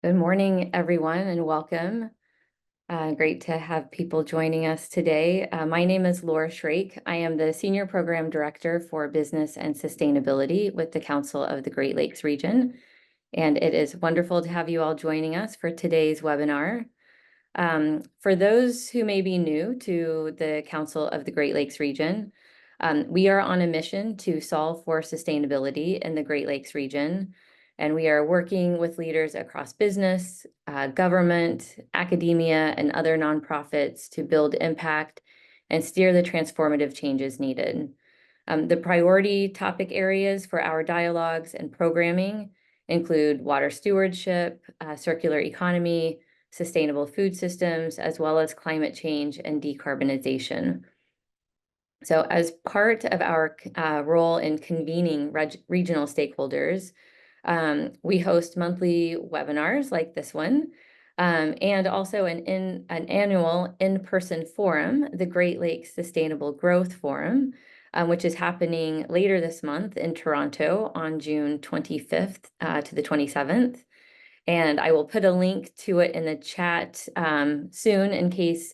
Good morning, everyone, and welcome. Great to have people joining us today. My name is Laura Shrake. I am the Senior Program Director for Business and Sustainability with the Council of the Great Lakes Region. And it is wonderful to have you all joining us for today's webinar. For those who may be new to the Council of the Great Lakes Region, we are on a mission to solve for sustainability in the Great Lakes region. And we are working with leaders across business, government, academia, and other nonprofits to build impact and steer the transformative changes needed. The priority topic areas for our dialogues and programming include water stewardship, circular economy, sustainable food systems, as well as climate change and decarbonization. So as part of our role in convening regional stakeholders, we host monthly webinars like this one, and also an annual in-person forum, the Great Lakes Sustainable Growth Forum, which is happening later this month in Toronto on June 25th to the 27th. And I will put a link to it in the chat soon in case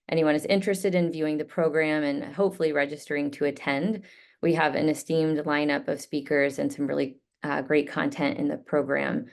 anyone is interested in viewing the program and hopefully registering to attend. We have an esteemed lineup of speakers and some really great content in the program.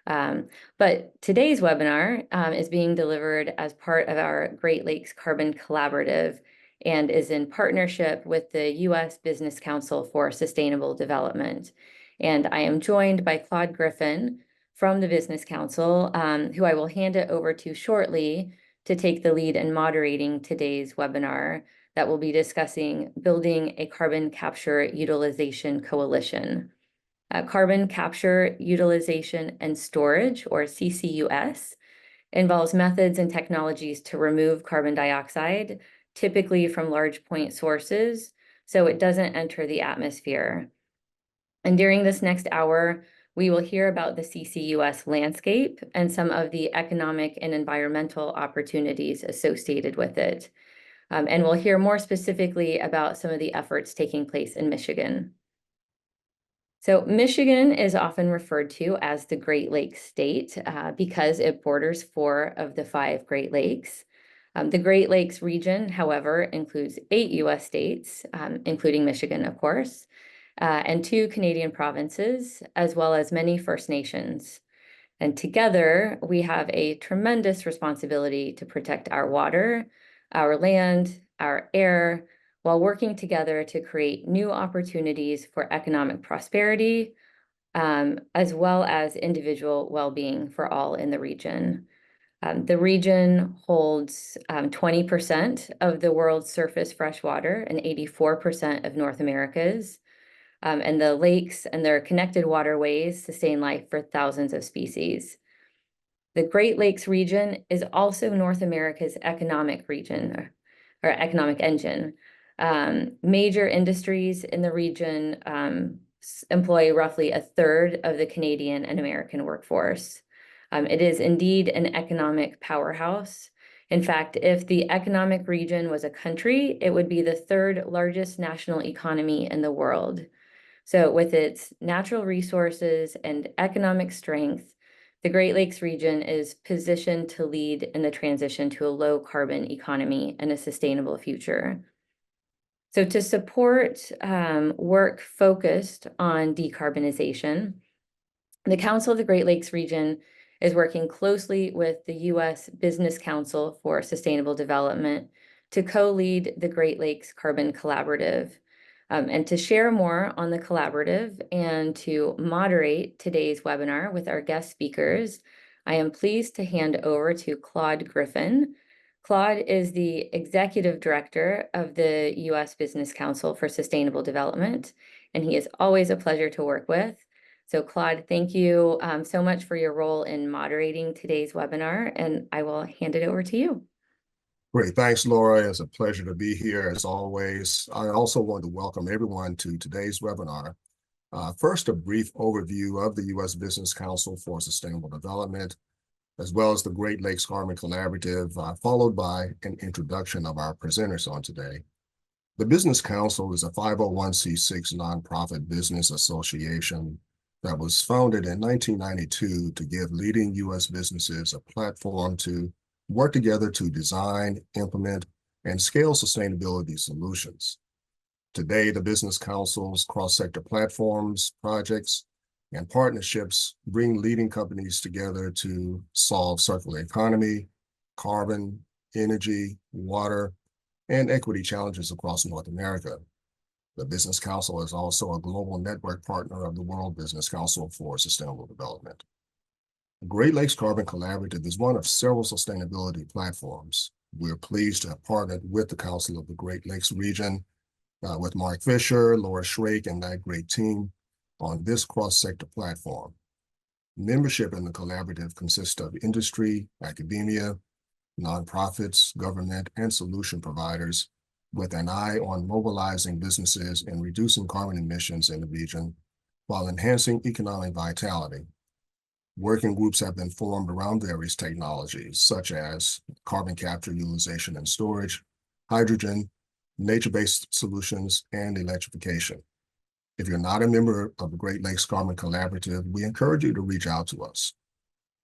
But today's webinar is being delivered as part of our Great Lakes Carbon Collaborative and is in partnership with the U.S. Business Council for Sustainable Development. And I am joined by Claude Griffin from the Business Council, who I will hand it over to shortly to take the lead in moderating today's webinar that will be discussing building a carbon capture utilization coalition. Carbon capture, utilization, and storage, or CCUS, involves methods and technologies to remove carbon dioxide, typically from large point sources, so it doesn't enter the atmosphere. And during this next hour, we will hear about the CCUS landscape and some of the economic and environmental opportunities associated with it. And we'll hear more specifically about some of the efforts taking place in Michigan. So Michigan is often referred to as the Great Lakes state because it borders 4 of the 5 Great Lakes. The Great Lakes region, however, includes 8 US states, including Michigan, of course, and 2 Canadian provinces, as well as many First Nations. And together, we have a tremendous responsibility to protect our water, our land, our air, while working together to create new opportunities for economic prosperity, as well as individual well-being for all in the region. The region holds 20% of the world's surface freshwater and 84% of North America's. And the lakes and their connected waterways sustain life for thousands of species. The Great Lakes region is also North America's economic region or economic engine. Major industries in the region employ roughly 1/3 of the Canadian and American workforce. It is indeed an economic powerhouse. In fact, if the economic region was a country, it would be the 3rd largest national economy in the world. So with its natural resources and economic strength, the Great Lakes region is positioned to lead in the transition to a low carbon economy and a sustainable future. So to support work focused on decarbonization, the Council of the Great Lakes region is working closely with the U.S. Business Council for Sustainable Development to co-lead the Great Lakes Carbon Collaborative. And to share more on the collaborative and to moderate today's webinar with our guest speakers, I am pleased to hand over to Claude Griffin. Claude is the Executive Director of the U.S. Business Council for Sustainable Development, and he is always a pleasure to work with. So Claude, thank you so much for your role in moderating today's webinar, and I will hand it over to you. Great. Thanks, Laura. It's a pleasure to be here as always. I also want to welcome everyone to today's webinar. First, a brief overview of the U.S. Business Council for Sustainable Development, as well as the Great Lakes Carbon Collaborative, followed by an introduction of our presenters on today. The Business Council is a 501c6 nonprofit business association that was founded in 1992 to give leading U.S. businesses a platform to work together to design, implement, and scale sustainability solutions. Today, the Business Council's cross-sector platforms, projects, and partnerships bring leading companies together to solve circular economy, carbon, energy, water, and equity challenges across North America. The Business Council is also a global network partner of the World Business Council for Sustainable Development. The Great Lakes Carbon Collaborative is one of several sustainability platforms. We're pleased to have partnered with the Council of the Great Lakes region, with Mark Fisher, Laura Schrake, and that great team on this cross-sector platform. Membership in the collaborative consists of industry, academia, nonprofits, government, and solution providers, with an eye on mobilizing businesses and reducing carbon emissions in the region while enhancing economic vitality. Working groups have been formed around various technologies, such as carbon capture, utilization, and storage, hydrogen, nature-based solutions, and electrification. If you're not a member of the Great Lakes Carbon Collaborative, we encourage you to reach out to us.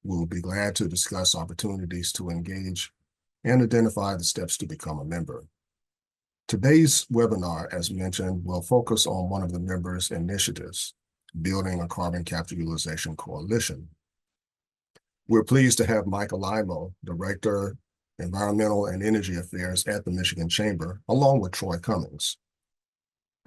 We will be glad to discuss opportunities to engage and identify the steps to become a member. Today's webinar, as mentioned, will focus on one of the members' initiatives, building a carbon capture utilization coalition. We're pleased to have Michael Limo, Director, Environmental and Energy Affairs at the Michigan Chamber, along with Troy Cummings.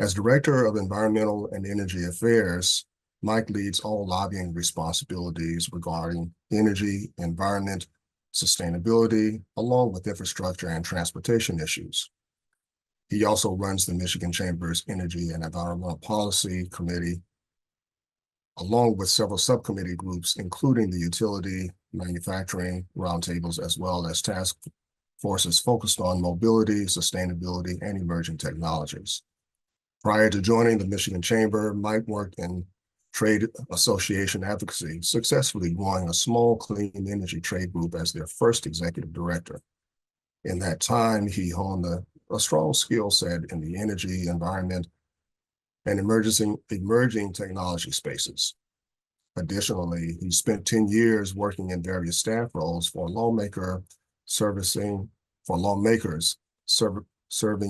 As Director of Environmental and Energy Affairs, Mike leads all lobbying responsibilities regarding energy, environment, sustainability, along with infrastructure and transportation issues. He also runs the Michigan Chamber's Energy and Environmental Policy Committee, along with several subcommittee groups, including the utility, manufacturing roundtables, as well as task forces focused on mobility, sustainability, and emerging technologies. Prior to joining the Michigan Chamber, Mike worked in trade association advocacy, successfully growing a small clean energy trade group as their first executive director. In that time, he honed a strong skill set in the energy, environment, and emerging technology spaces. Additionally, he spent 10 years working in various staff roles for lawmakers serving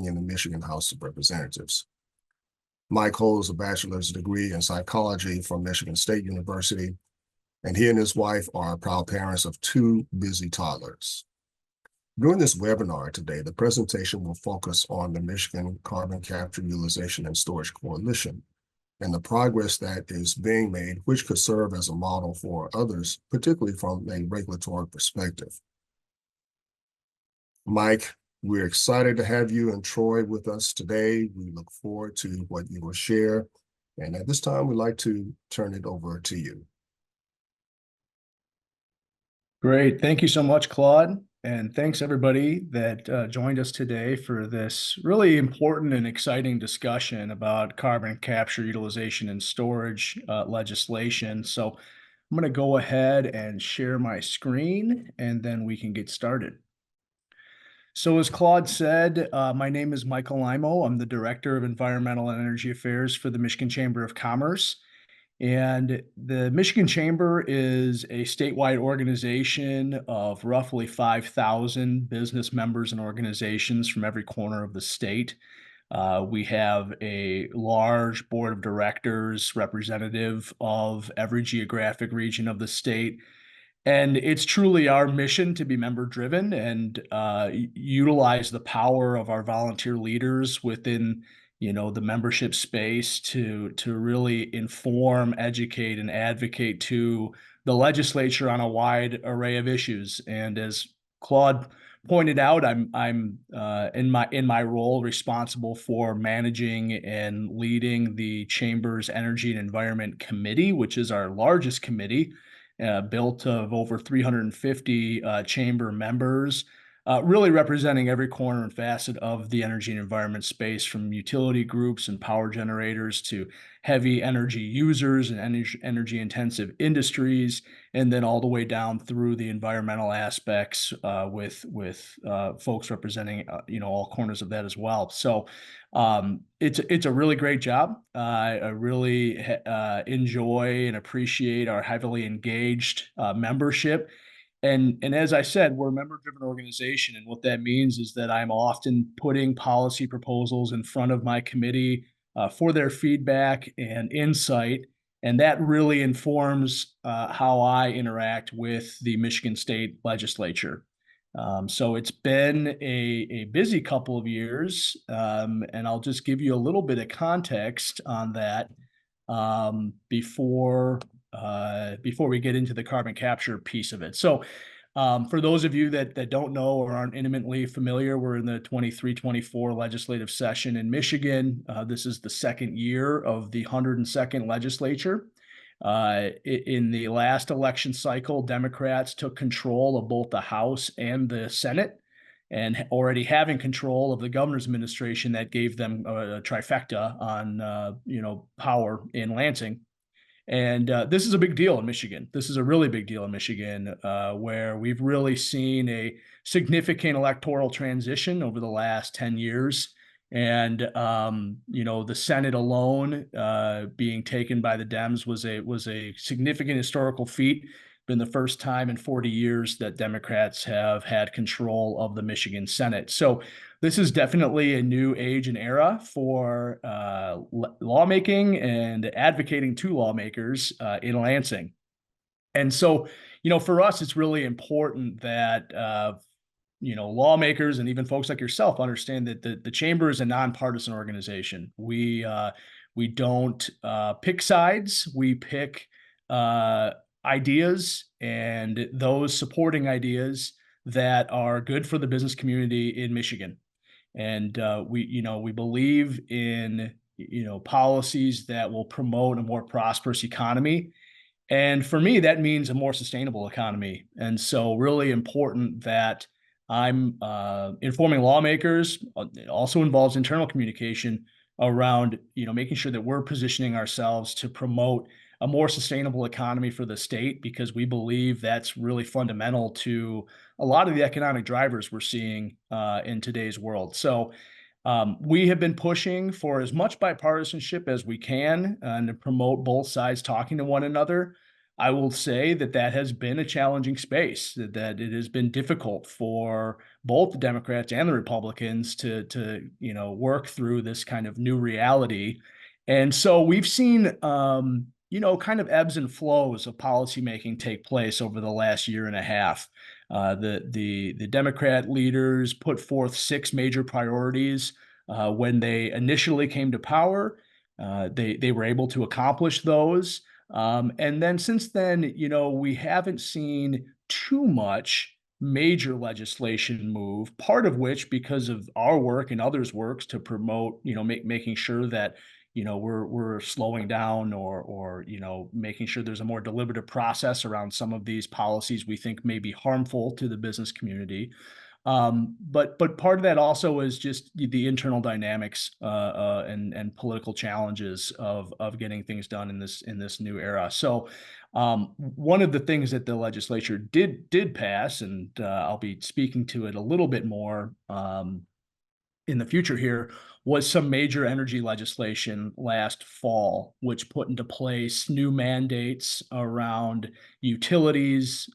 in the Michigan House of Representatives. Mike holds a bachelor's degree in psychology from Michigan State University, and he and his wife are proud parents of 2 busy toddlers. During this webinar today, the presentation will focus on the Michigan Carbon Capture, Utilization, and Storage Coalition and the progress that is being made, which could serve as a model for others, particularly from a regulatory perspective. Mike, we're excited to have you and Troy with us today. We look forward to what you will share. And at this time, we'd like to turn it over to you. Great. Thank you so much, Claude. And thanks everybody that joined us today for this really important and exciting discussion about carbon capture, utilization, and storage legislation. So I'm going to go ahead and share my screen, and then we can get started. So as Claude said, my name is Michael Limo. I'm the Director of Environmental and Energy Affairs for the Michigan Chamber of Commerce. And the Michigan Chamber is a statewide organization of roughly 5,000 business members and organizations from every corner of the state. We have a large board of directors representative of every geographic region of the state. And it's truly our mission to be member-driven and utilize the power of our volunteer leaders within the membership space to really inform, educate, and advocate to the legislature on a wide array of issues. And as Claude pointed out, I'm in my role responsible for managing and leading the Chamber's Energy and Environment Committee, which is our largest committee, built of over 350 chamber members. really representing every corner and facet of the energy and environment space, from utility groups and power generators to heavy energy users and energy intensive industries, and then all the way down through the environmental aspects with folks representing all corners of that as well. So it's a really great job. I really enjoy and appreciate our heavily engaged membership. And as I said, we're a member-driven organization, and what that means is that I'm often putting policy proposals in front of my committee for their feedback and insight, and that really informs how I interact with the Michigan State Legislature. So it's been a busy couple of years, and I'll just give you a little bit of context on that before we get into the carbon capture piece of it. So for those of you that don't know or aren't intimately familiar, we're in the 23-24 legislative session in Michigan. This is the second year of the 102nd legislature. In the last election cycle, Democrats took control of both the House and the Senate, and already having control of the governor's administration, that gave them a trifecta on power in Lansing. And this is a big deal in Michigan. This is a really big deal in Michigan, where we've really seen a significant electoral transition over the last 10 years. And the Senate alone being taken by the Dems was a significant historical feat. Been the first time in 40 years that Democrats have had control of the Michigan Senate. So this is definitely a new age and era for lawmaking and advocating to lawmakers in Lansing. And so, for us, it's really important that lawmakers and even folks like yourself understand that the chamber is a nonpartisan organization. We don't pick sides. We pick ideas and those supporting ideas that are good for the business community in Michigan. And we believe in policies that will promote a more prosperous economy. And for me, that means a more sustainable economy. And so really important that I'm informing lawmakers. It also involves internal communication around making sure that we're positioning ourselves to promote a more sustainable economy for the state, because we believe that's really fundamental to a lot of the economic drivers we're seeing in today's world. So we have been pushing for as much bipartisanship as we can and to promote both sides talking to one another. I will say that has been a challenging space, that it has been difficult for both the Democrats and the Republicans to work through this kind of new reality. And so we've seen kind of ebbs and flows of policymaking take place over the last year and a half. The Democrat leaders put forth 6 major priorities when they initially came to power. They were able to accomplish those. And then since then, we haven't seen too much major legislation move, part of which because of our work and others' works to promote, making sure that we're slowing down or making sure there's a more deliberative process around some of these policies we think may be harmful to the business community. But part of that also is just the internal dynamics and political challenges of getting things done in this new era. So one of the things that the legislature did pass, and I'll be speaking to it a little bit more in the future here, was some major energy legislation last fall, which put into place new mandates around utilities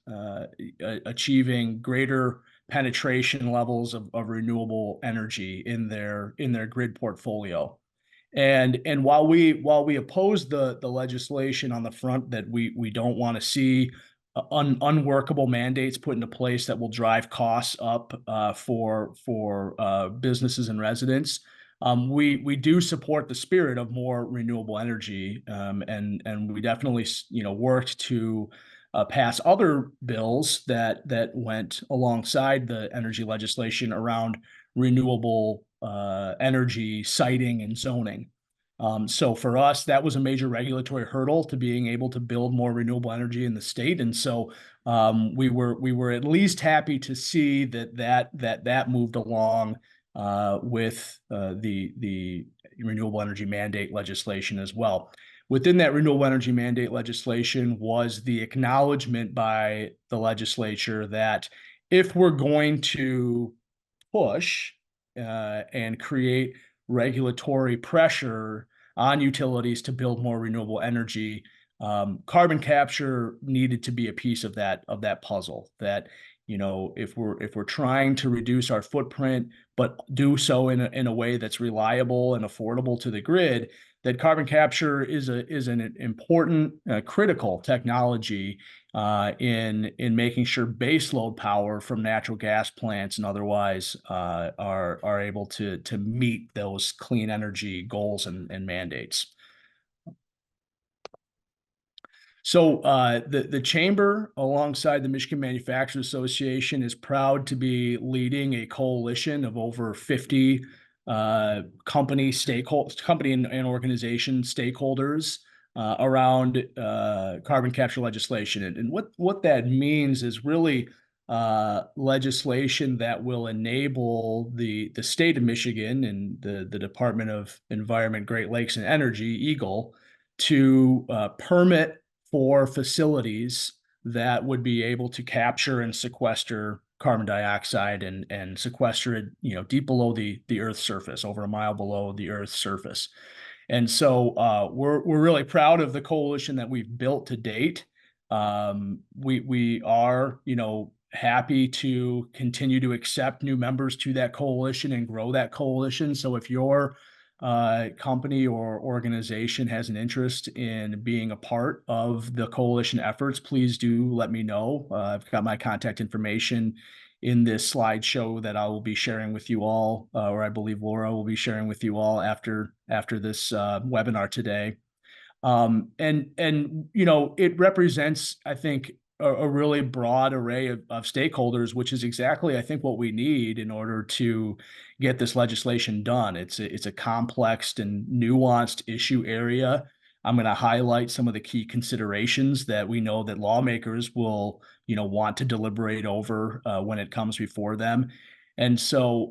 achieving greater penetration levels of renewable energy in their grid portfolio. And while we oppose the legislation on the front that we don't want to see unworkable mandates put into place that will drive costs up for businesses and residents, we do support the spirit of more renewable energy, and we definitely worked to pass other bills that went alongside the energy legislation around renewable energy siting and zoning. So for us, that was a major regulatory hurdle to being able to build more renewable energy in the state. And so we were at least happy to see that moved along with the renewable energy mandate legislation as well. Within that renewable energy mandate legislation was the acknowledgement by the legislature that if we're going to push and create regulatory pressure on utilities to build more renewable energy, carbon capture needed to be a piece of that puzzle. That, you know, if we're trying to reduce our footprint, but do so in a way that's reliable and affordable to the grid, that carbon capture is an important, critical technology in making sure baseload power from natural gas plants and otherwise are able to meet those clean energy goals and mandates. So the chamber, alongside the Michigan Manufacturers Association, is proud to be leading a coalition of over 50 company and organization stakeholders around carbon capture legislation. And what that means is really legislation that will enable the state of Michigan and the Department of Environment, Great Lakes and Energy, EGLE, to permit for facilities that would be able to capture and sequester carbon dioxide and sequester it, you know, deep below the Earth's surface, over a mile below the Earth's surface. And so we're really proud of the coalition that we've built to date. We are, you know, happy to continue to accept new members to that coalition and grow that coalition. So if your company or organization has an interest in being a part of the coalition efforts, please do let me know. I've got my contact information in this slideshow that I will be sharing with you all, or I believe Laura will be sharing with you all after this webinar today. And you know, it represents, I think, a really broad array of stakeholders, which is exactly, I think, what we need in order to get this legislation done. It's a complex and nuanced issue area. I'm going to highlight some of the key considerations that we know that lawmakers will, you know, want to deliberate over when it comes before them. And so,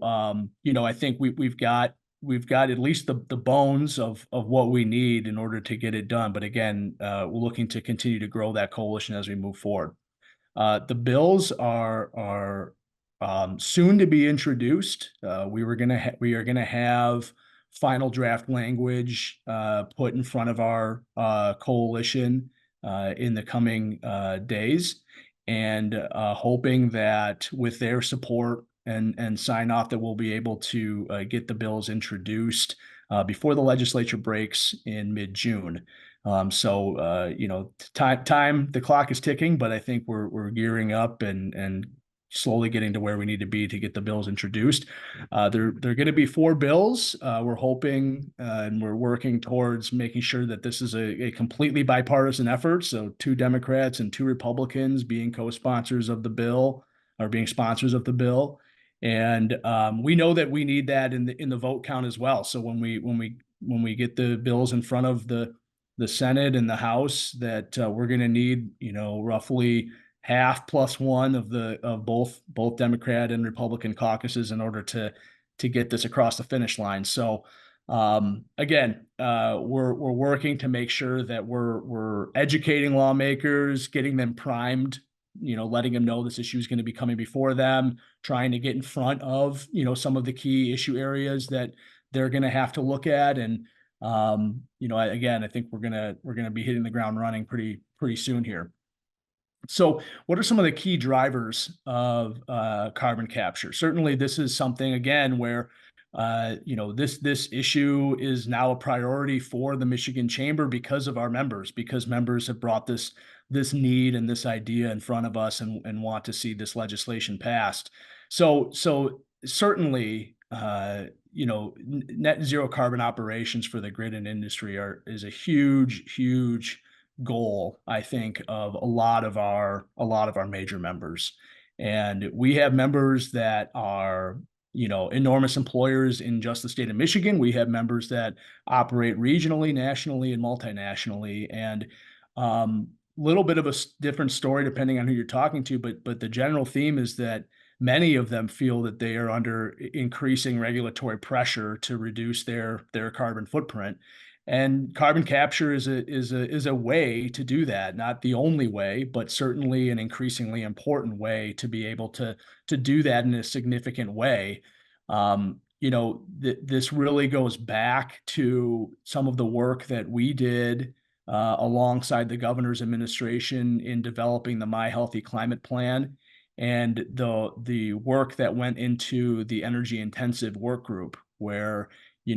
you know, I think we've got at least the bones of what we need in order to get it done. But again, we're looking to continue to grow that coalition as we move forward. The bills are soon to be introduced. We are gonna have final draft language put in front of our coalition in the coming days, and hoping that with their support and sign off, that we'll be able to get the bills introduced before the legislature breaks in mid-June. So you know, the clock is ticking, but I think we're gearing up and slowly getting to where we need to be to get the bills introduced. They're going to be 4 bills. We're hoping and we're working towards making sure that this is a completely bipartisan effort. So 2 Democrats and 2 Republicans being co-sponsors of the bill, or being sponsors of the bill. And we know that we need that in the vote count as well. So when we get the bills in front of the Senate and the House, that we're going to need, you know, roughly half plus one of both Democrat and Republican caucuses in order to get this across the finish line. So again, we're working to make sure that we're educating lawmakers, getting them primed, you know, letting them know this issue is going to be coming before them, trying to get in front of, you know, some of the key issue areas that they're going to have to look at. And you know, again, I think we're gonna be hitting the ground running pretty soon here. So what are some of the key drivers of carbon capture? Certainly, this is something, again, where you know, this issue is now a priority for the Michigan Chamber because of our members, because members have brought this need and this idea in front of us and want to see this legislation passed. So certainly, you know, net zero carbon operations for the grid and industry is a huge goal, I think, of a lot of our major members. And we have members that are enormous employers in just the state of Michigan. We have members that operate regionally, nationally, and multinationally. And little bit of a different story depending on who you're talking to, but the general theme is that many of them feel that they are under increasing regulatory pressure to reduce their carbon footprint. And carbon capture is a way to do that, not the only way, but certainly an increasingly important way to be able to do that in a significant way. This really goes back to some of the work that we did alongside the governor's administration in developing the My Healthy Climate Plan and the work that went into the energy intensive work group, where we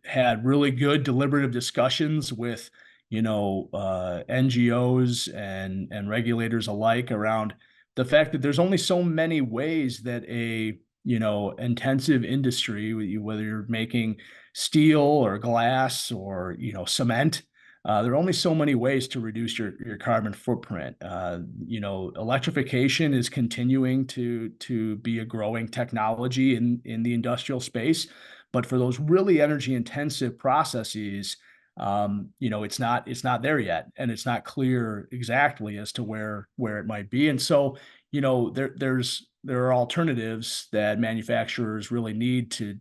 had really good deliberative discussions with NGOs and regulators alike around the fact that there's only so many ways that a intensive industry, whether you're making steel or glass or cement, there are only so many ways to reduce your carbon footprint. Electrification is continuing to be a growing technology in the industrial space, but for those really energy intensive processes, it's not there yet, and it's not clear exactly as to where it might be. And so, there are alternatives that manufacturers really need to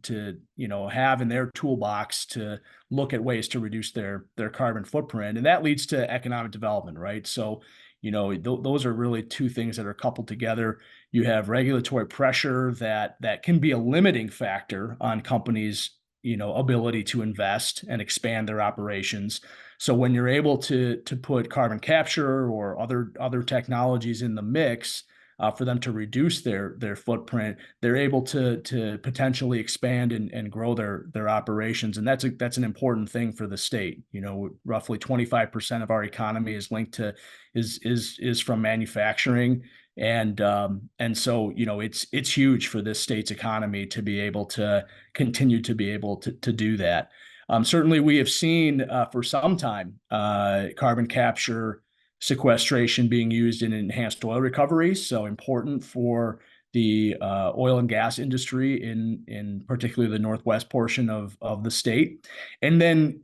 have in their toolbox to look at ways to reduce their carbon footprint, and that leads to economic development, right? So, those are really two things that are coupled together. You have regulatory pressure that can be a limiting factor on companies' ability to invest and expand their operations. So when you're able to put carbon capture or other technologies in the mix, for them to reduce their footprint, they're able to potentially expand and grow their operations, and that's an important thing for the state. Roughly 25% of our economy is linked to is from manufacturing, and so it's huge for this state's economy to be able to continue to be able to do that. Certainly, we have seen for some time carbon capture sequestration being used in enhanced oil recovery, so important for the oil and gas industry in particularly the northwest portion of the state. And then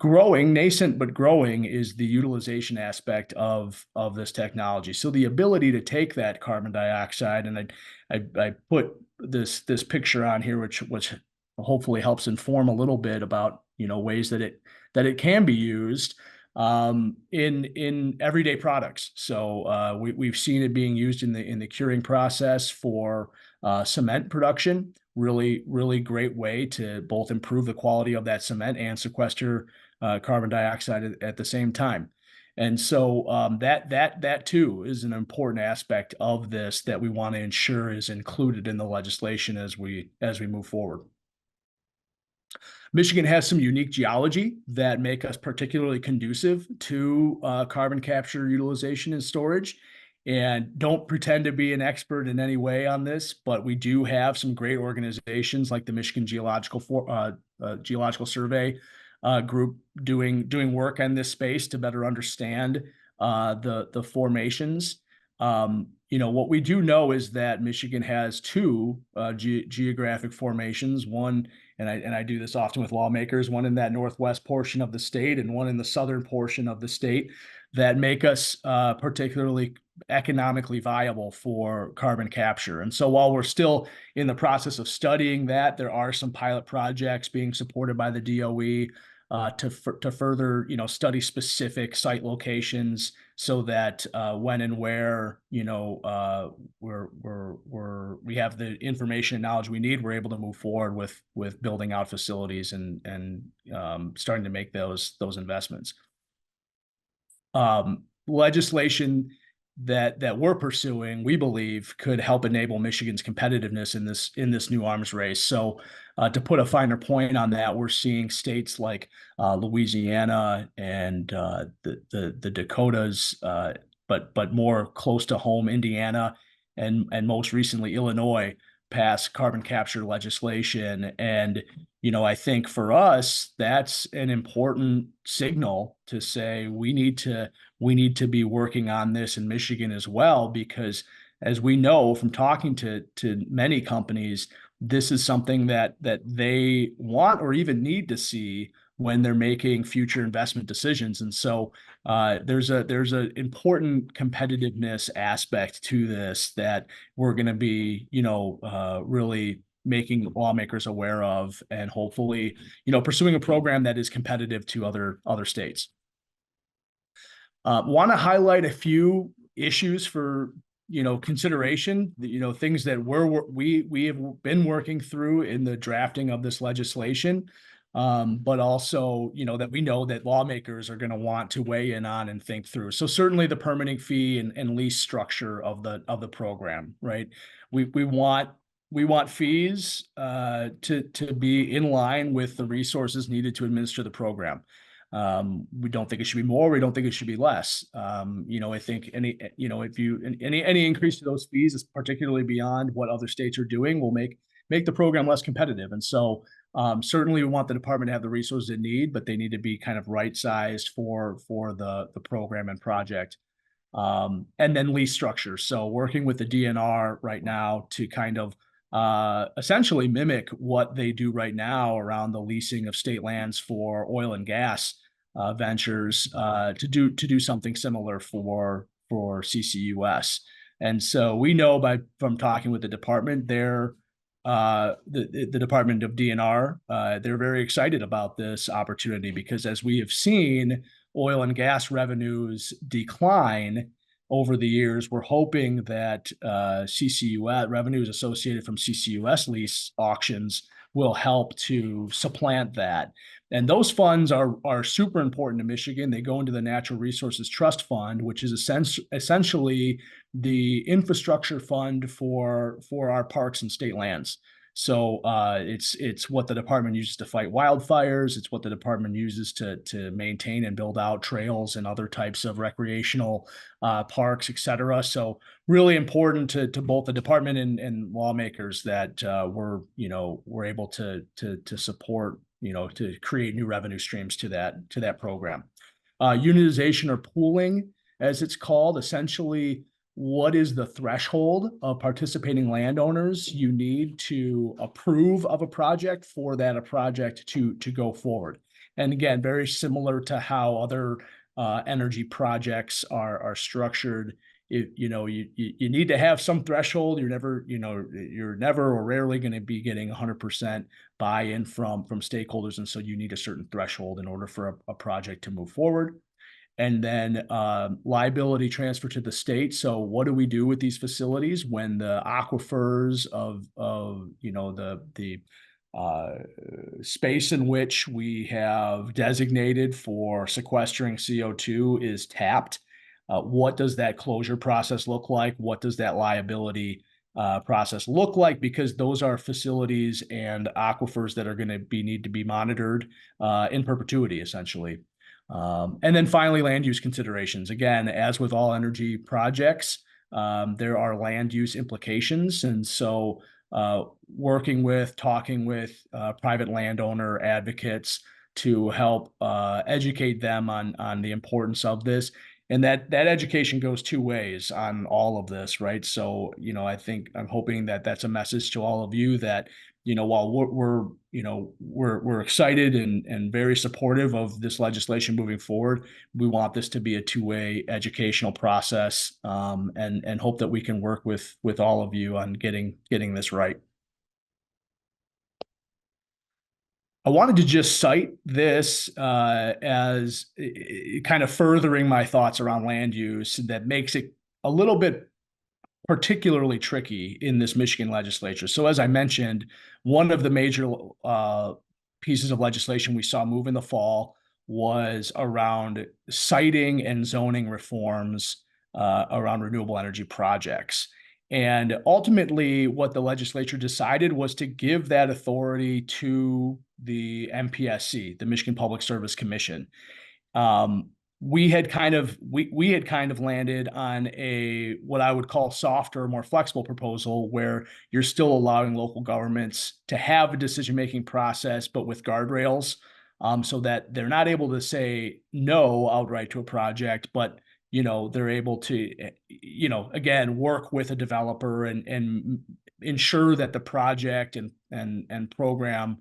nascent but growing, is the utilization aspect of this technology. So the ability to take that carbon dioxide, and I put this picture on here, which hopefully helps inform a little bit about ways that it can be used in everyday products. So we've seen it being used in the curing process for cement production. Really great way to both improve the quality of that cement and sequester carbon dioxide at the same time. And so that too is an important aspect of this that we want to ensure is included in the legislation as we move forward. Michigan has some unique geology that make us particularly conducive to carbon capture, utilization, and storage. And don't pretend to be an expert in any way on this, but we do have some great organizations like the Michigan Geological Survey group doing work on this space to better understand the formations. What we do know is that Michigan has two geographic formations, one, and I do this often with lawmakers, one in that northwest portion of the state and one in the southern portion of the state, that make us particularly economically viable for carbon capture. And so while we're still in the process of studying that, there are some pilot projects being supported by the DOE to further, study specific site locations, so that when and where we have the information and knowledge we need, we're able to move forward with building out facilities and starting to make those investments. Legislation that we're pursuing, we believe, could help enable Michigan's competitiveness in this new arms race. So to put a finer point on that, we're seeing states like Louisiana and the Dakotas, but more close to home, Indiana, and most recently Illinois, pass carbon capture legislation. And I think for us, that's an important signal to say we need to be working on this in Michigan as well, because as we know from talking to many companies, this is something that they want or even need to see when they're making future investment decisions. And so there's a important competitiveness aspect to this that we're going to be, really making lawmakers aware of, and hopefully, pursuing a program that is competitive to other states. Want to highlight a few issues for consideration, things that we have been working through in the drafting of this legislation, but also that we know that lawmakers are going to want to weigh in on and think through. So certainly the permitting fee and lease structure of the program, right? We want fees to be in line with the resources needed to administer the program. We don't think it should be more. We don't think it should be less. I think any increase to those fees is particularly beyond what other states are doing will make the program less competitive. And so certainly we want the department to have the resources it need, but they need to be kind of right sized for the program and project. And then lease structure. So working with the DNR right now to kind of essentially mimic what they do right now around the leasing of state lands for oil and gas ventures, to do something similar for CCUS. And so we know from talking with the department, the Department of DNR, they're very excited about this opportunity because, as we have seen, oil and gas revenues decline over the years. We're hoping that CCUS revenues associated from CCUS lease auctions will help to supplant that. And those funds are super important to Michigan. They go into the Natural Resources Trust Fund, which is essentially the infrastructure fund for our parks and state lands. So it's what the department uses to fight wildfires. It's what the department uses to maintain and build out trails and other types of recreational parks, et cetera. So really important to both the department and lawmakers that we're able to support, to create new revenue streams to that program. Unitization or pooling, as it's called, essentially, what is the threshold of participating landowners you need to approve of a project for a project to go forward? And again, very similar to how other energy projects are structured. You need to have some threshold. You're never or rarely going to be getting 100% buy-in from stakeholders, and so you need a certain threshold in order for a project to move forward. And then liability transfer to the state. So what do we do with these facilities when the aquifers of the space in which we have designated for sequestering CO2 is tapped? What does that closure process look like? What does that liability process look like? Because those are facilities and aquifers that are going to need to be monitored in perpetuity, essentially. And then finally, land use considerations. Again, as with all energy projects, there are land use implications. And so talking with private landowner advocates to help educate them on the importance of this. And that education goes two ways on all of this, right? So, I'm hoping that that's a message to all of you that, while we're excited and very supportive of this legislation moving forward, we want this to be a two-way educational process, and hope that we can work with all of you on getting this right. I wanted to just cite this as kind of furthering my thoughts around land use that makes it a little bit particularly tricky in this Michigan legislature. So as I mentioned, one of the major pieces of legislation we saw move in the fall was around siting and zoning reforms around renewable energy projects. And ultimately, what the legislature decided was to give that authority to the MPSC, the Michigan Public Service Commission. We had kind of landed on what I would call softer, more flexible proposal where you're still allowing local governments to have a decision-making process, but with guardrails, so that they're not able to say no outright to a project, but they're able to, again, work with a developer and ensure that the project and program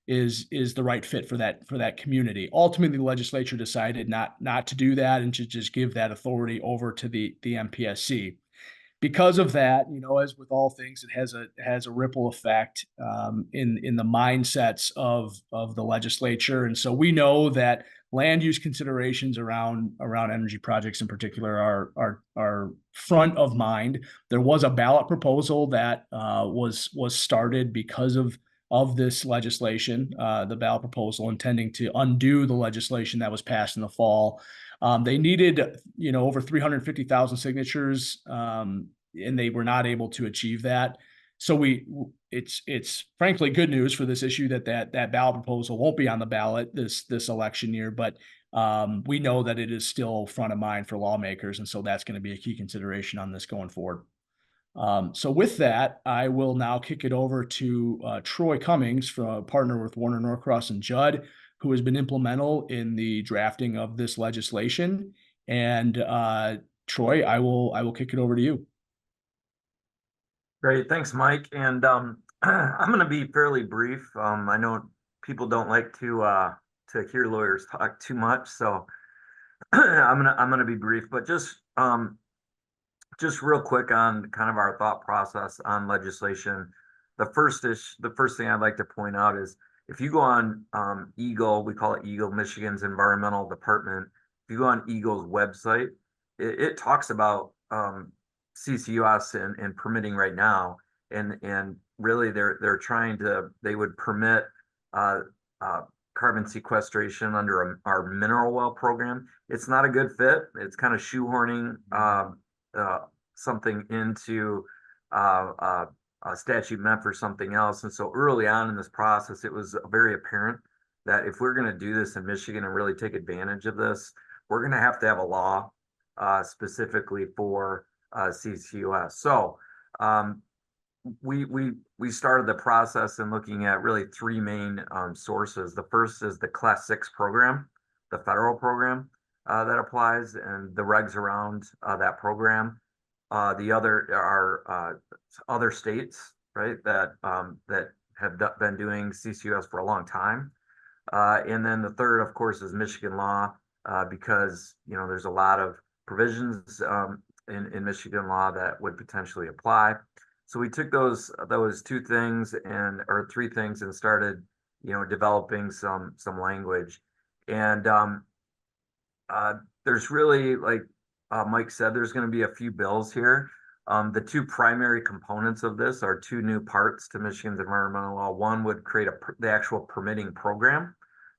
is the right fit for that community. Ultimately, the legislature decided not to do that and to just give that authority over to the MPSC. Because of that, as with all things, it has a ripple effect in the mindsets of the legislature. And so we know that land use considerations around energy projects in particular are front of mind. There was a ballot proposal that was started because of this legislation, the ballot proposal intending to undo the legislation that was passed in the fall. They needed, over 350,000 signatures, and they were not able to achieve that. So it's frankly good news for this issue that ballot proposal won't be on the ballot this election year, but we know that it is still front of mind for lawmakers, and so that's going to be a key consideration on this going forward. So with that, I will now kick it over to Troy Cummings, from a partner with Warner Norcross and Judd, who has been instrumental in the drafting of this legislation. And Troy, I will kick it over to you. Great, thanks, Mike. And I'm going to be fairly brief. I know people don't like to hear lawyers talk too much, so I'm gonna be brief. But just real quick on kind of our thought process on legislation. The first thing I'd like to point out is, if you go on EGLE, we call it EGLE, Michigan's Environmental Department. If you go on EGLE's website, it talks about CCUS and permitting right now, and really they would permit carbon sequestration under our mineral well program. It's not a good fit. It's kind of shoehorning something into a statute meant for something else. And so early on in this process, it was very apparent that if we're going to do this in Michigan and really take advantage of this, we're going to have a law specifically for CCUS. So we started the process in looking at really three main sources. The first is the Class 6 program, the federal program that applies, and the regs around that program. The other are other states, right, that have been doing CCUS for a long time. And then the third, of course, is Michigan law, because there's a lot of provisions in Michigan law that would potentially apply. So we took those three things and started developing some language. And there's really, like Mike said, there's going to be a few bills here. The two primary components of this are two new parts to Michigan's environmental law. One would create the actual permitting program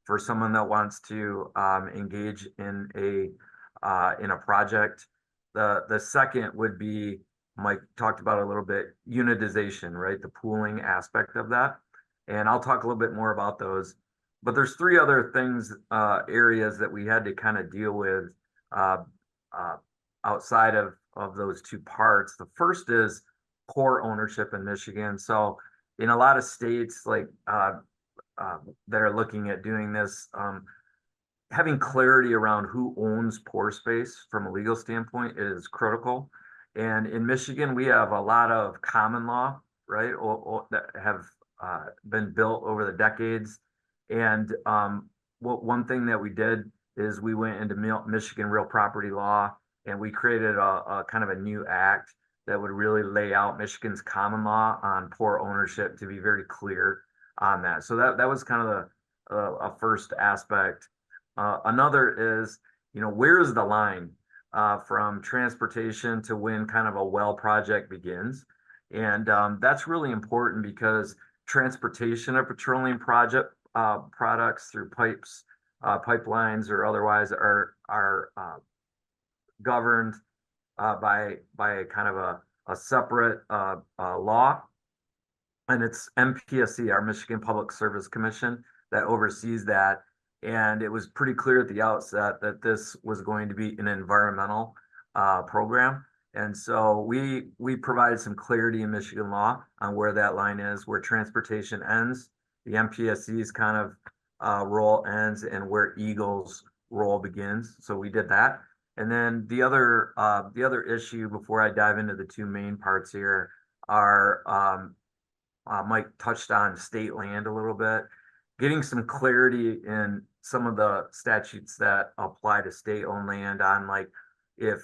for someone that wants to engage in a project. The second would be, Mike talked about a little bit, unitization, right? The pooling aspect of that. And I'll talk a little bit more about those. But there's three other things, areas that we had to kind of deal with outside of those two parts. The first is core ownership in Michigan. So in a lot of states like that are looking at doing this, having clarity around who owns pore space from a legal standpoint is critical. And in Michigan, we have a lot of common law, right, that have been built over the decades. And one thing that we did is we went into Michigan real property law, and we created a kind of a new act that would really lay out Michigan's common law on pore ownership to be very clear on that. So that was kind of a first aspect. Another is, where is the line from transportation to when kind of a well project begins? And that's really important, because transportation of petroleum products through pipes, pipelines, or otherwise are governed by a kind of a separate law. And it's MPSC, our Michigan Public Service Commission, that oversees that. And it was pretty clear at the outset that this was going to be an environmental program. And so we provided some clarity in Michigan law on where that line is, where transportation ends, the MPSC's kind of role ends, and where EGLE's role begins. So we did that. And then the other issue before I dive into the two main parts here are Mike touched on state land a little bit, getting some clarity in some of the statutes that apply to state-owned land on like if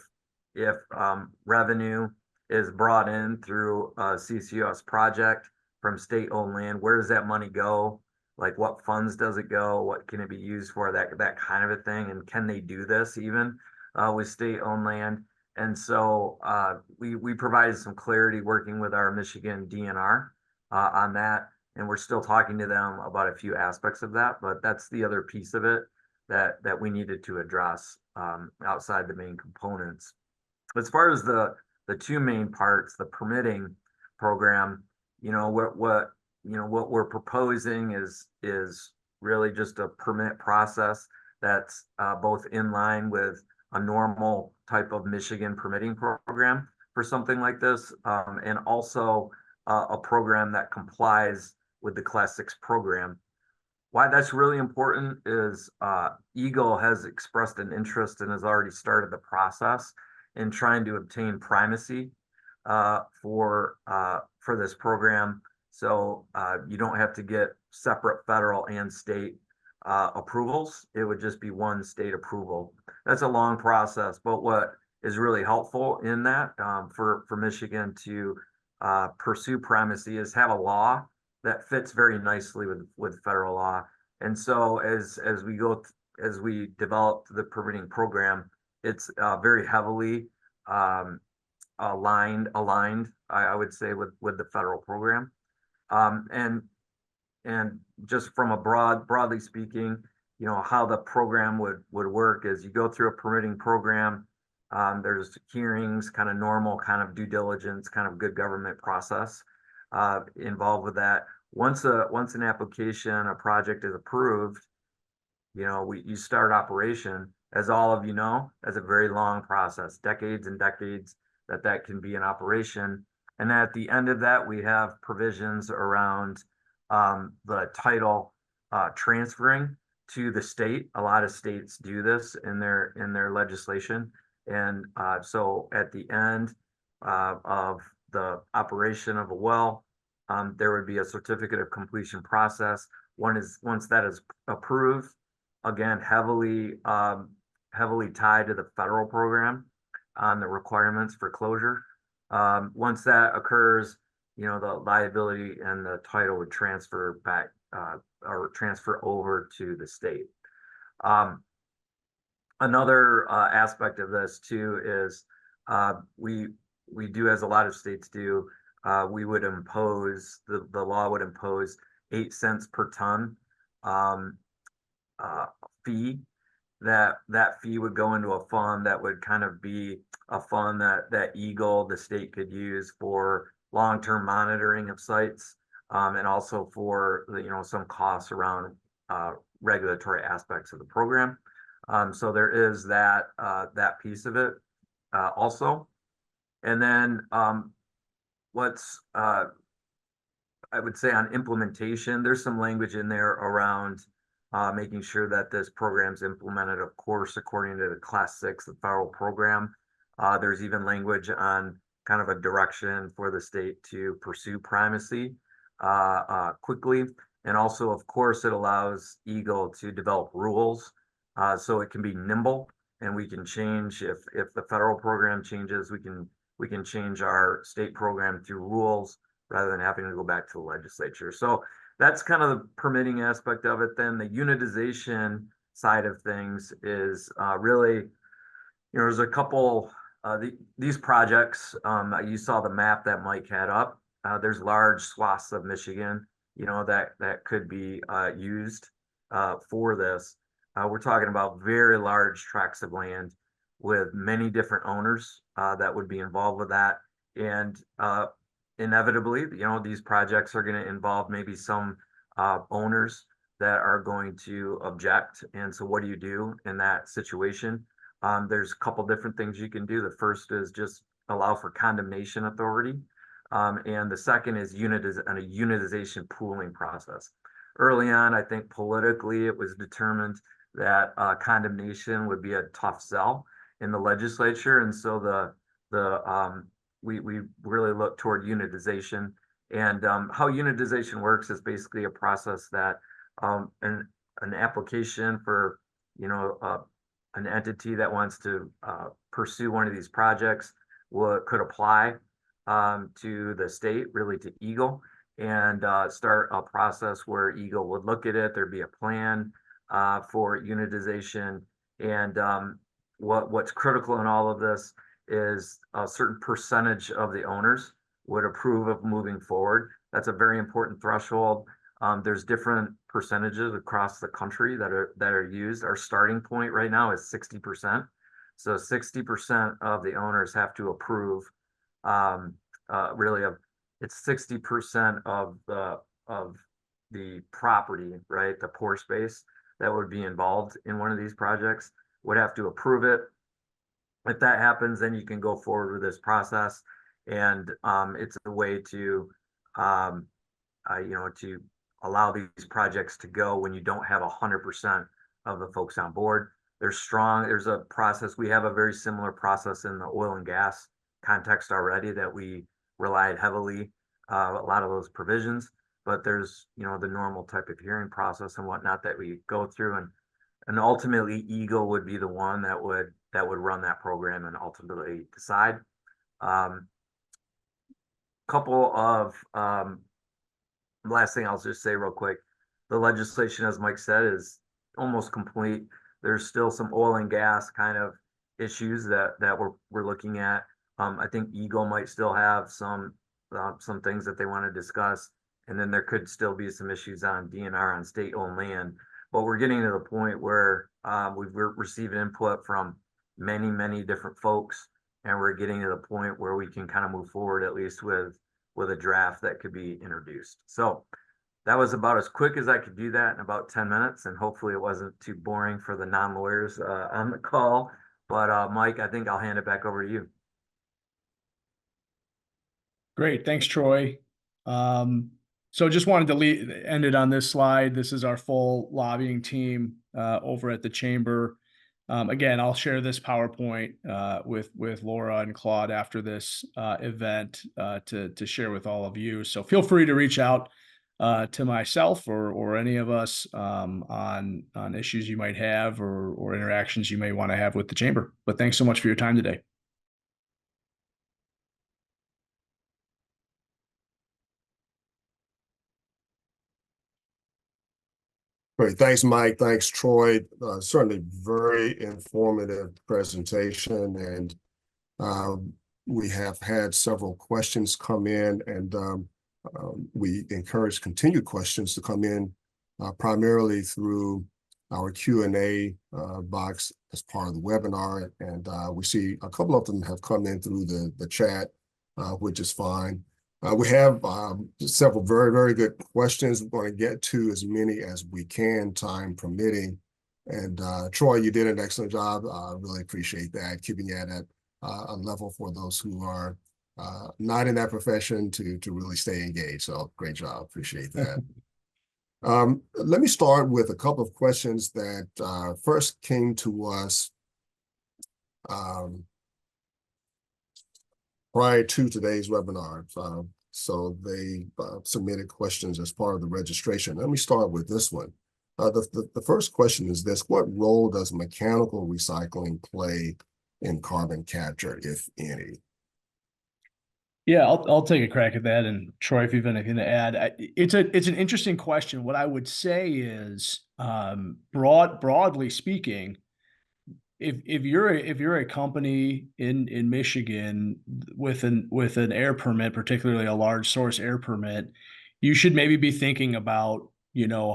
revenue is brought in through a CCUS project from state-owned land, where does that money go? Like what funds does it go? What can it be used for? That kind of a thing. And can they do this even with state-owned land? And so we provided some clarity working with our Michigan DNR on that. And we're still talking to them about a few aspects of that, but that's the other piece of it that we needed to address outside the main components. As far as the two main parts, the permitting program, what we're proposing is really just a permit process that's both in line with a normal type of Michigan permitting program for something like this, and also a program that complies with the Class 6 program. Why that's really important is Eagle has expressed an interest and has already started the process in trying to obtain primacy for this program. So you don't have to get separate federal and state approvals. It would just be one state approval. That's a long process, but what is really helpful in that for Michigan to pursue primacy is have a law that fits very nicely with federal law. And so as we develop the permitting program, it's very heavily aligned, I would say, with the federal program. And just from a broadly speaking, how the program would work is you go through a permitting program. There's hearings, kind of normal, kind of due diligence, kind of good government process involved with that. Once an application, a project is approved, you start operation. As all of you know, that's a very long process, decades and decades that can be in operation. And at the end of that, we have provisions around the title transferring to the state. A lot of states do this in their legislation. And so at the end of the operation of a well, there would be a certificate of completion process. Once that is approved, again, heavily tied to the federal program on the requirements for closure. Once that occurs, the liability and the title would transfer back or transfer over to the state. Another aspect of this too is we do, as a lot of states do, we would impose, the law would impose 8 cents per ton fee. That fee would go into a fund that would kind of be a fund that Eagle, the state, could use for long-term monitoring of sites, and also for some costs around regulatory aspects of the program. So there is that piece of it also. And then what's I would say on implementation, there's some language in there around making sure that this program's implemented, of course, according to the Class 6, the federal program. There's even language on kind of a direction for the state to pursue primacy quickly. And also, of course, it allows Eagle to develop rules so it can be nimble, and we can change if the federal program changes, we can change our state program through rules rather than having to go back to the legislature. So that's kind of the permitting aspect of it. Then the unitization side of things is really, there's a couple, these projects, you saw the map that Mike had up. There's large swaths of Michigan, that could be used for this. We're talking about very large tracts of land with many different owners that would be involved with that. And inevitably, these projects are going to involve maybe some owners that are going to object. And so what do you do in that situation? There's a couple different things you can do. The first is just allow for condemnation authority. And the second is a unitization pooling process. Early on, I think politically it was determined that condemnation would be a tough sell. in the legislature. And so we really look toward unitization. And how unitization works is basically a process that an application for, an entity that wants to pursue one of these projects could apply to the state, really to Eagle, and start a process where Eagle would look at it. There'd be a plan for unitization. And what's critical in all of this is a certain percentage of the owners would approve of moving forward. That's a very important threshold. There's different percentages across the country that are used. Our starting point right now is 60%. So 60% of the owners have to approve. It's 60% of the property, right? The pore space that would be involved in one of these projects would have to approve it. If that happens, then you can go forward with this process, and it's a way to to allow these projects to go when you don't have 100% of the folks on board. There's a process. We have a very similar process in the oil and gas context already that we relied heavily a lot of those provisions, but there's the normal type of hearing process and whatnot that we go through, and ultimately Eagle would be the one that would run that program and ultimately decide. Couple of last thing I'll just say real quick, the legislation, as Mike said, is almost complete. There's still some oil and gas kind of issues that we're looking at. I think Eagle might still have some things that they want to discuss, and then there could still be some issues on DNR on state-owned land. But we're getting to the point where we're receiving input from many different folks, and we're getting to the point where we can kind of move forward at least with a draft that could be introduced. So that was about as quick as I could do that in about 10 minutes, and hopefully it wasn't too boring for the non-lawyers on the call. But Mike, I think I'll hand it back over to you. Great. Thanks, Troy. So just wanted to end it on this slide. This is our full lobbying team over at the chamber. Again, I'll share this PowerPoint with Laura and Claude after this event to share with all of you. So feel free to reach out to myself or any of us on issues you might have or interactions you may want to have with the chamber. But thanks so much for your time today. Great. Thanks, Mike. Thanks, Troy. Certainly very informative presentation. And we have had several questions come in, and we encourage continued questions to come in primarily through our Q&A box as part of the webinar. And we see a couple of them have come in through the chat, which is fine. We have several very good questions. We're going to get to as many as we can, time permitting. And Troy, you did an excellent job. I really appreciate that, keeping it at a level for those who are not in that profession to really stay engaged. So great job. Appreciate that. Let me start with a couple of questions that first came to us prior to today's webinar. So they submitted questions as part of the registration. Let me start with this one. The first question is this: what role does mechanical recycling play in carbon capture, if any? Yeah, I'll take a crack at that. And Troy, if you have anything to add, it's an interesting question. What I would say is, broadly speaking, if you're a company in Michigan with an air permit, particularly a large source air permit, you should maybe be thinking about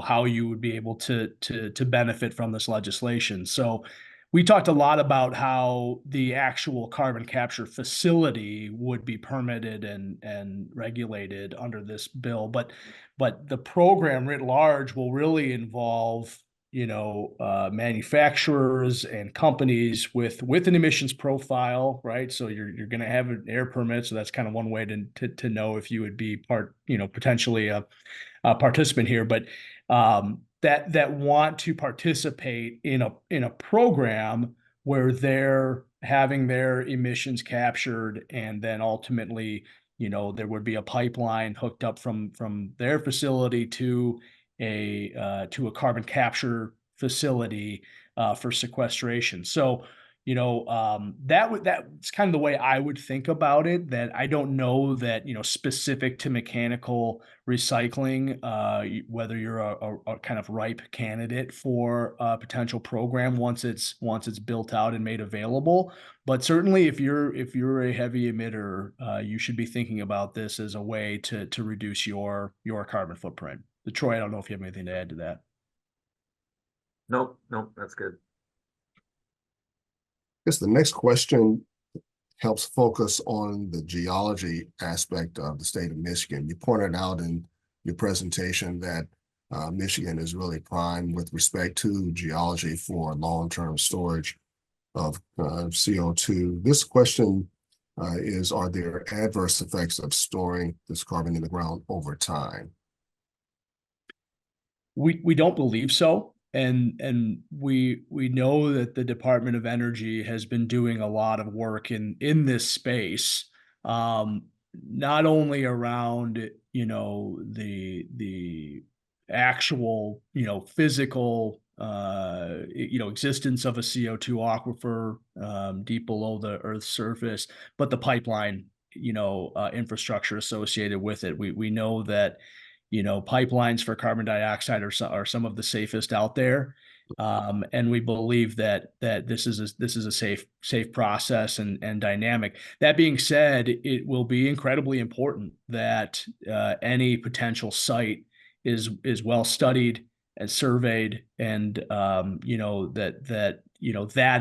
how you would be able to benefit from this legislation. So we talked a lot about how the actual carbon capture facility would be permitted and regulated under this bill, but the program writ large will really involve manufacturers and companies with an emissions profile, right? So you're going to have an air permit, so that's kind of one way to know if you would be potentially a participant here, but that want to participate in a program where their having their emissions captured, and then ultimately, there would be a pipeline hooked up from their facility to a carbon capture facility for sequestration. So, that's kind of the way I would think about it. That I don't know that, specific to mechanical recycling, whether you're a kind of ripe candidate for a potential program once it's built out and made available. But certainly, if you're a heavy emitter, you should be thinking about this as a way to reduce your carbon footprint. Troy, I don't know if you have anything to add to that. Nope, that's good. I guess the next question helps focus on the geology aspect of the state of Michigan. You pointed out in your presentation that Michigan is really prime with respect to geology for long-term storage of CO2. This question is, are there adverse effects of storing this carbon in the ground over time? We don't believe so. And we know that the Department of Energy has been doing a lot of work in this space, not only around the actual physical existence of a CO2 aquifer deep below the Earth's surface, but the pipeline infrastructure associated with it. We know that pipelines for carbon dioxide are some of the safest out there. And we believe that this is a safe process and dynamic. That being said, it will be incredibly important that any potential site is well studied and surveyed, and that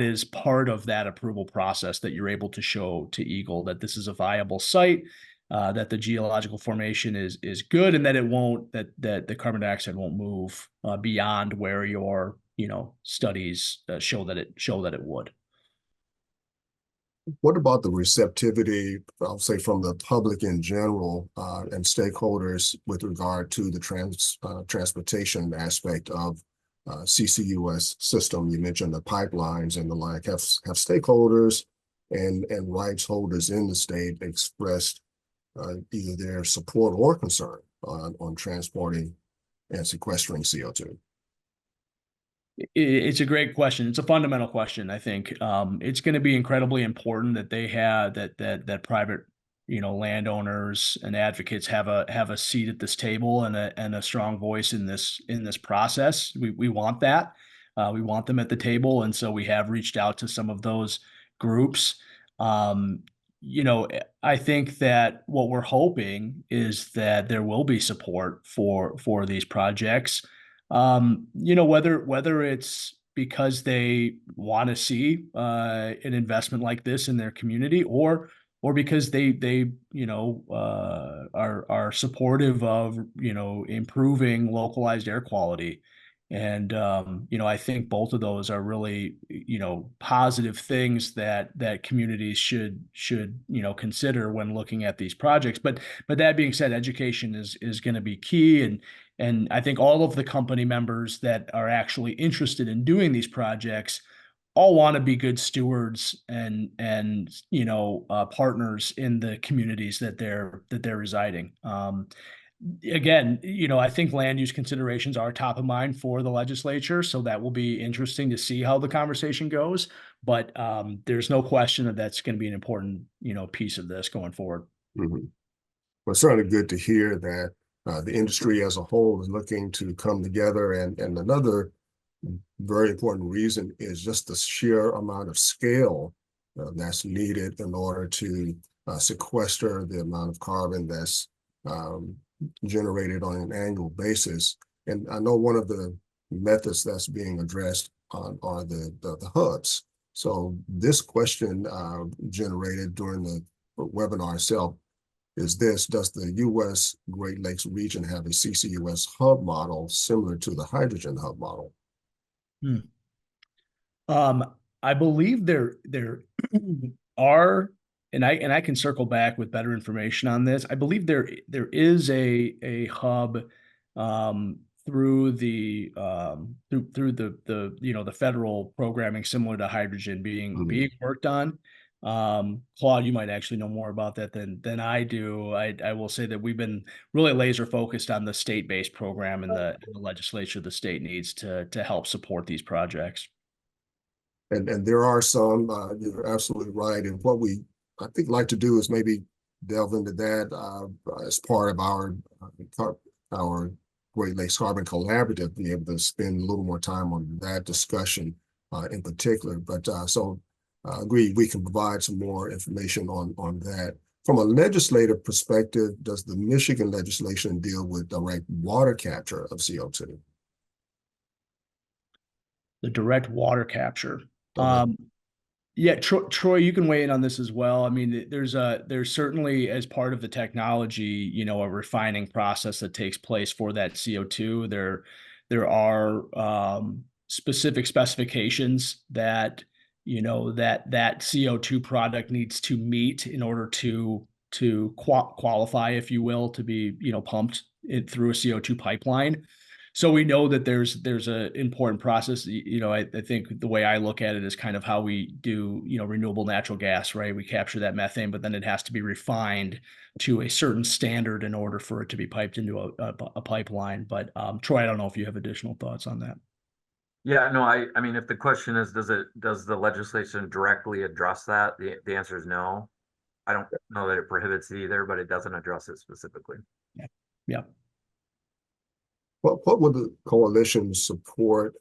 is part of that approval process, that you're able to show to Eagle that this is a viable site, that the geological formation is good, and that the carbon dioxide won't move beyond where your studies show that it would. What about the receptivity, I'll say, from the public in general and stakeholders with regard to the transportation aspect of CCUS system? You mentioned the pipelines and the like. Have stakeholders and rights holders in the state expressed either their support or concern on transporting and sequestering CO2? It's a great question. It's a fundamental question. I think it's going to be incredibly important that they have that private landowners and advocates have a seat at this table and a strong voice in this process. We want that. We want them at the table, and so we have reached out to some of those groups. I think that what we're hoping is that there will be support for these projects. Whether it's because they want to see an investment like this in their community, or because they are supportive of improving localized air quality. And I think both of those are really positive things that communities should consider when looking at these projects. But that being said, education is going to be key, and I think all of the company members that are actually interested in doing these projects all want to be good stewards and partners in the communities that they're residing. Again, I think land use considerations are top of mind for the legislature, so that will be interesting to see how the conversation goes. But there's no question that that's going to be an important, piece of this going forward. Mm-hmm. Well, it's certainly good to hear that the industry as a whole is looking to come together. And another very important reason is just the sheer amount of scale that's needed in order to sequester the amount of carbon that's generated on an annual basis. And I know one of the methods that's being addressed are the hubs. So this question generated during the webinar itself is this: does the U.S. Great Lakes region have a CCUS hub model similar to the hydrogen hub model? I believe there are, and I can circle back with better information on this. I believe there is a hub through the through the the federal programming similar to hydrogen being worked on. Claude, you might actually know more about that than I do. I will say that we've been really laser focused on the state-based program and the legislature the state needs to help support these projects. And there are some, you're absolutely right. And what I think, like to do is maybe delve into that as part of our Great Lakes Carbon Collaborative, be able to spend a little more time on that discussion in particular. But agree, we can provide some more information on that. From a legislative perspective, does the Michigan legislation deal with direct water capture of CO2? The direct water capture. Yeah, Troy, you can weigh in on this as well. I mean, there's certainly, as part of the technology, a refining process that takes place for that CO2. There are specific specifications that that CO2 product needs to meet in order to qualify, if you will, to be pumped through a CO2 pipeline. So we know that there's an important process. I think the way I look at it is kind of how we do, renewable natural gas, right? We capture that methane, but then it has to be refined to a certain standard in order for it to be piped into a pipeline. But Troy, I don't know if you have additional thoughts on that. Yeah, no, I mean, if the question is, does the legislation directly address that? The answer is no. I don't know that it prohibits it either, but it doesn't address it specifically. Yeah. Yeah. What would the coalition support?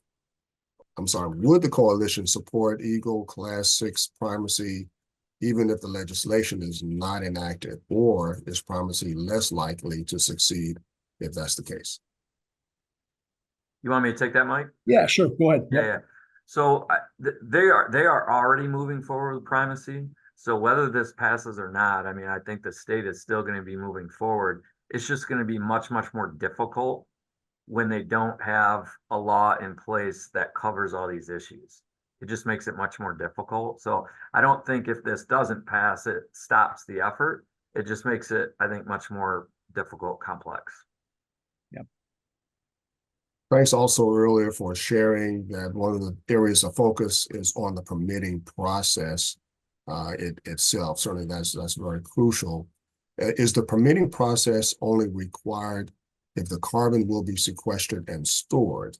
I'm sorry, would the coalition support Eagle Class 6 primacy, even if the legislation is not enacted, or is primacy less likely to succeed if that's the case? You want me to take that, Mike? Yeah, sure. Go ahead. Yeah. So they are already moving forward with primacy. So whether this passes or not, I mean, I think the state is still going to be moving forward. It's just going to be much, much more difficult when they don't have a law in place that covers all these issues. It just makes it much more difficult. So I don't think if this doesn't pass, it stops the effort. It just makes it, I think, much more difficult, complex. Yep. Thanks also earlier for sharing that one of the areas of focus is on the permitting process itself. Certainly that's very crucial. Is the permitting process only required if the carbon will be sequestered and stored?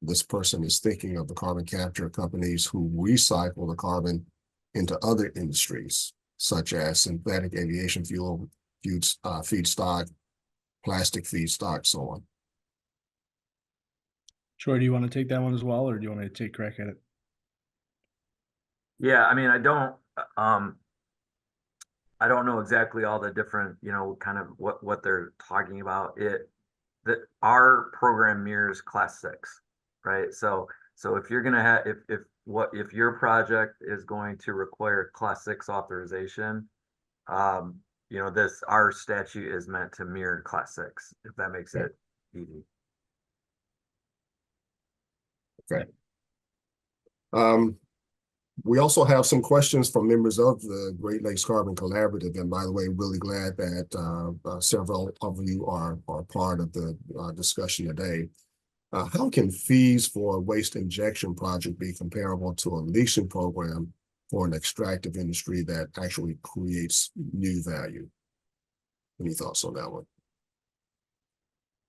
This person is thinking of the carbon capture companies who recycle the carbon into other industries, such as synthetic aviation fuel, feedstock, plastic feedstock, so on. Troy, do you want to take that one as well, or do you want me to take a crack at it? Yeah, I mean, I don't know exactly all the different, kind of what they're talking about. Our program mirrors Class 6, right? So if you're gonna have if your project is going to require Class 6 authorization, our statute is meant to mirror Class 6, if that makes it easy. Okay. We also have some questions from members of the Great Lakes Carbon Collaborative. And by the way, really glad that several of you are part of the discussion today. How can fees for a waste injection project be comparable to a leasing program for an extractive industry that actually creates new value? Any thoughts on that one?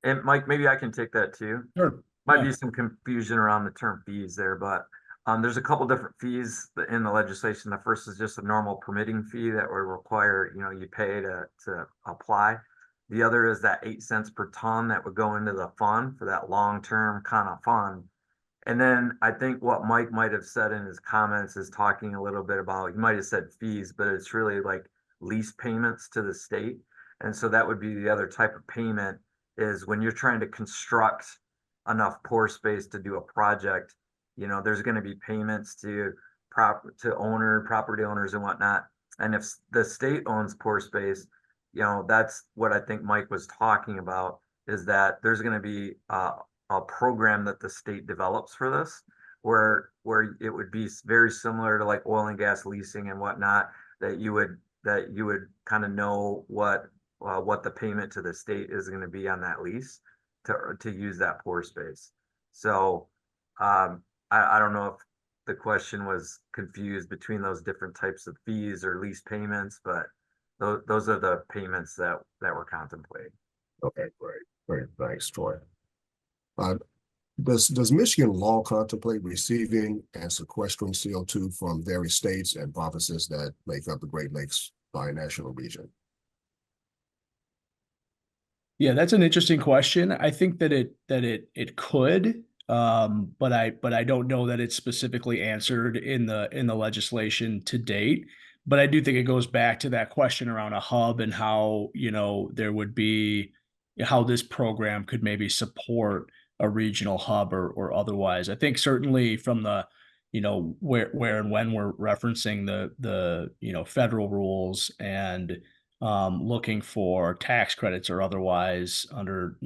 And Mike, maybe I can take that too. Sure. Might be some confusion around the term fees there, but there's a couple different fees in the legislation. The first is just a normal permitting fee that would require, you pay to apply. The other is that 8 cents per ton that would go into the fund for that long-term kind of fund. And then I think what Mike might have said in his comments is talking a little bit about, he might have said fees, but it's really like lease payments to the state. And so that would be the other type of payment, is when you're trying to construct enough pore space to do a project, there's going to be payments to property owners and whatnot. And if the state owns pore space, that's what I think Mike was talking about, is that there's going to be a program that the state develops for this, where it would be very similar to like oil and gas leasing and whatnot, that you would kind of know what the payment to the state is going to be on that lease. to use that pore space. So I don't know if the question was confused between those different types of fees or lease payments, but those are the payments that were contemplated. Okay, great. Great. Thanks, Troy. Does Michigan law contemplate receiving and sequestering CO2 from various states and provinces that make up the Great Lakes binational region? Yeah, that's an interesting question. I think that it could, but I don't know that it's specifically answered in the legislation to date. But I do think it goes back to that question around a hub and how, there would be how this program could maybe support a regional hub or otherwise. I think certainly from the, where and when we're referencing the federal rules and looking for tax credits or otherwise under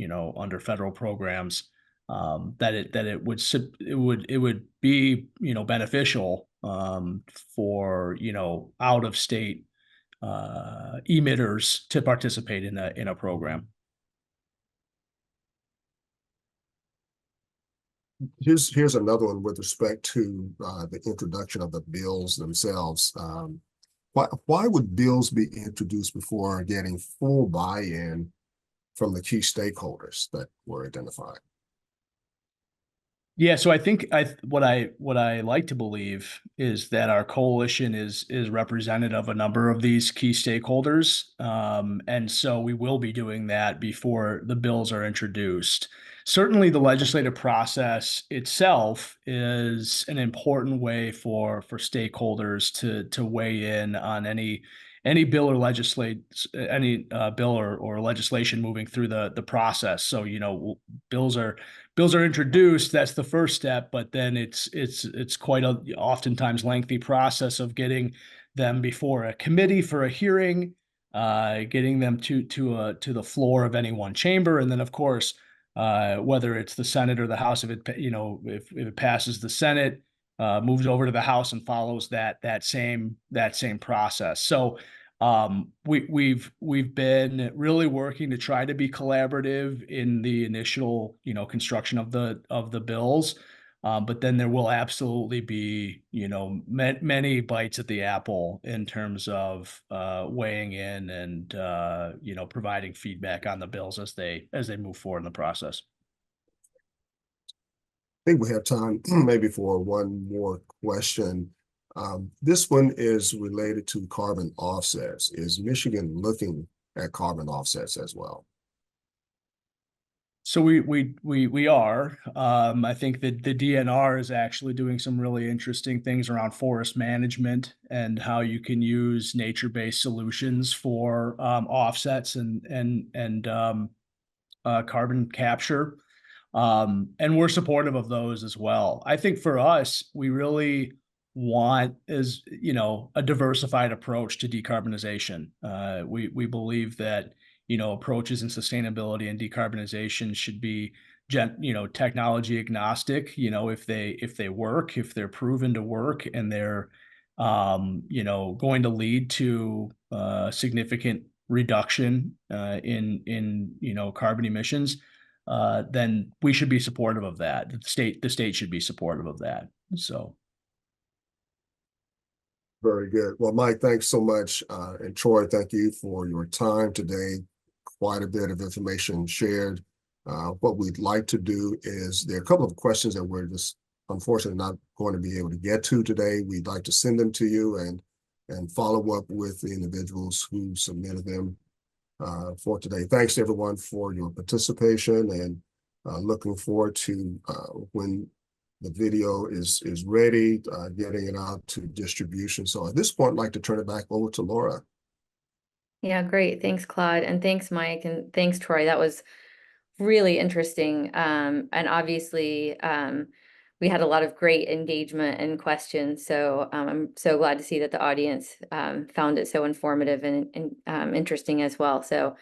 federal programs, that it would be beneficial for out of state emitters to participate in a program. Here's another one with respect to the introduction of the bills themselves. Why would bills be introduced before getting full buy-in from the key stakeholders that were identified? Yeah, so I think what I like to believe is that our coalition is representative of a number of these key stakeholders, and so we will be doing that before the bills are introduced. Certainly, the legislative process itself is an important way for stakeholders to weigh in on any bill or legislation moving through the process. So bills are introduced. That's the first step, but then it's quite a oftentimes lengthy process of getting them before a committee for a hearing, getting them to the floor of any one chamber, and then of course whether it's the Senate or the House, if it passes the Senate, moves over to the House and follows that same process. So we've been really working to try to be collaborative in the initial construction of the bills, but then there will absolutely be many bites at the apple in terms of weighing in and providing feedback on the bills as they move forward in the process. I think we have time maybe for one more question. This one is related to carbon offsets. Is Michigan looking at carbon offsets as well? So we are. I think that the DNR is actually doing some really interesting things around forest management and how you can use nature-based solutions for offsets and carbon capture. And we're supportive of those as well. I think for us, we really want a diversified approach to decarbonization. We believe that approaches in sustainability and decarbonization should be technology agnostic. If they work, if they're proven to work, and they're going to lead to significant reduction in carbon emissions, then we should be supportive of that. The state should be supportive of that. So. Very good. Well, Mike, thanks so much. And Troy, thank you for your time today. Quite a bit of information shared. What we'd like to do is there are a couple of questions that we're just unfortunately not going to be able to get to today. We'd like to send them to you and follow up with the individuals who submitted them for today. Thanks to everyone for your participation, and looking forward to when the video is ready, getting it out to distribution. So at this point, I'd like to turn it back over to Laura. Yeah, great. Thanks, Claude. And thanks, Mike. And thanks, Troy. That was really interesting. And obviously, we had a lot of great engagement and questions. So I'm so glad to see that the audience found it so informative and interesting as well. So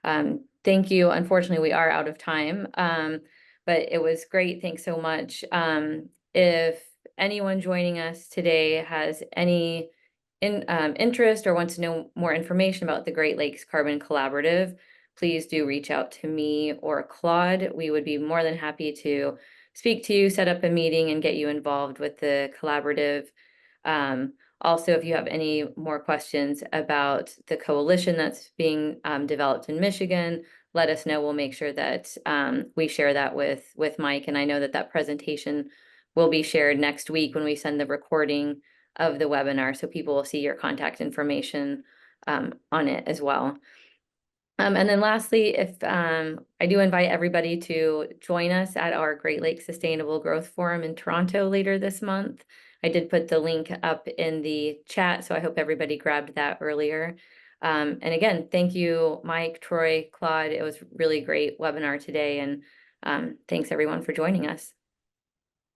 thank you. Unfortunately, we are out of time, but it was great. Thanks so much. If anyone joining us today has any interest or wants to know more information about the Great Lakes Carbon Collaborative, please do reach out to me or Claude. We would be more than happy to speak to you, set up a meeting, and get you involved with the collaborative. Also, if you have any more questions about the coalition that's being developed in Michigan, let us know. We'll make sure that we share that with Mike. And I know that that presentation will be shared next week when we send the recording of the webinar, so people will see your contact information on it as well. And then lastly, if I do invite everybody to join us at our Great Lakes Sustainable Growth Forum in Toronto later this month. I did put the link up in the chat, so I hope everybody grabbed that earlier. And again, thank you, Mike, Troy, Claude. It was really great webinar today, and thanks everyone for joining us.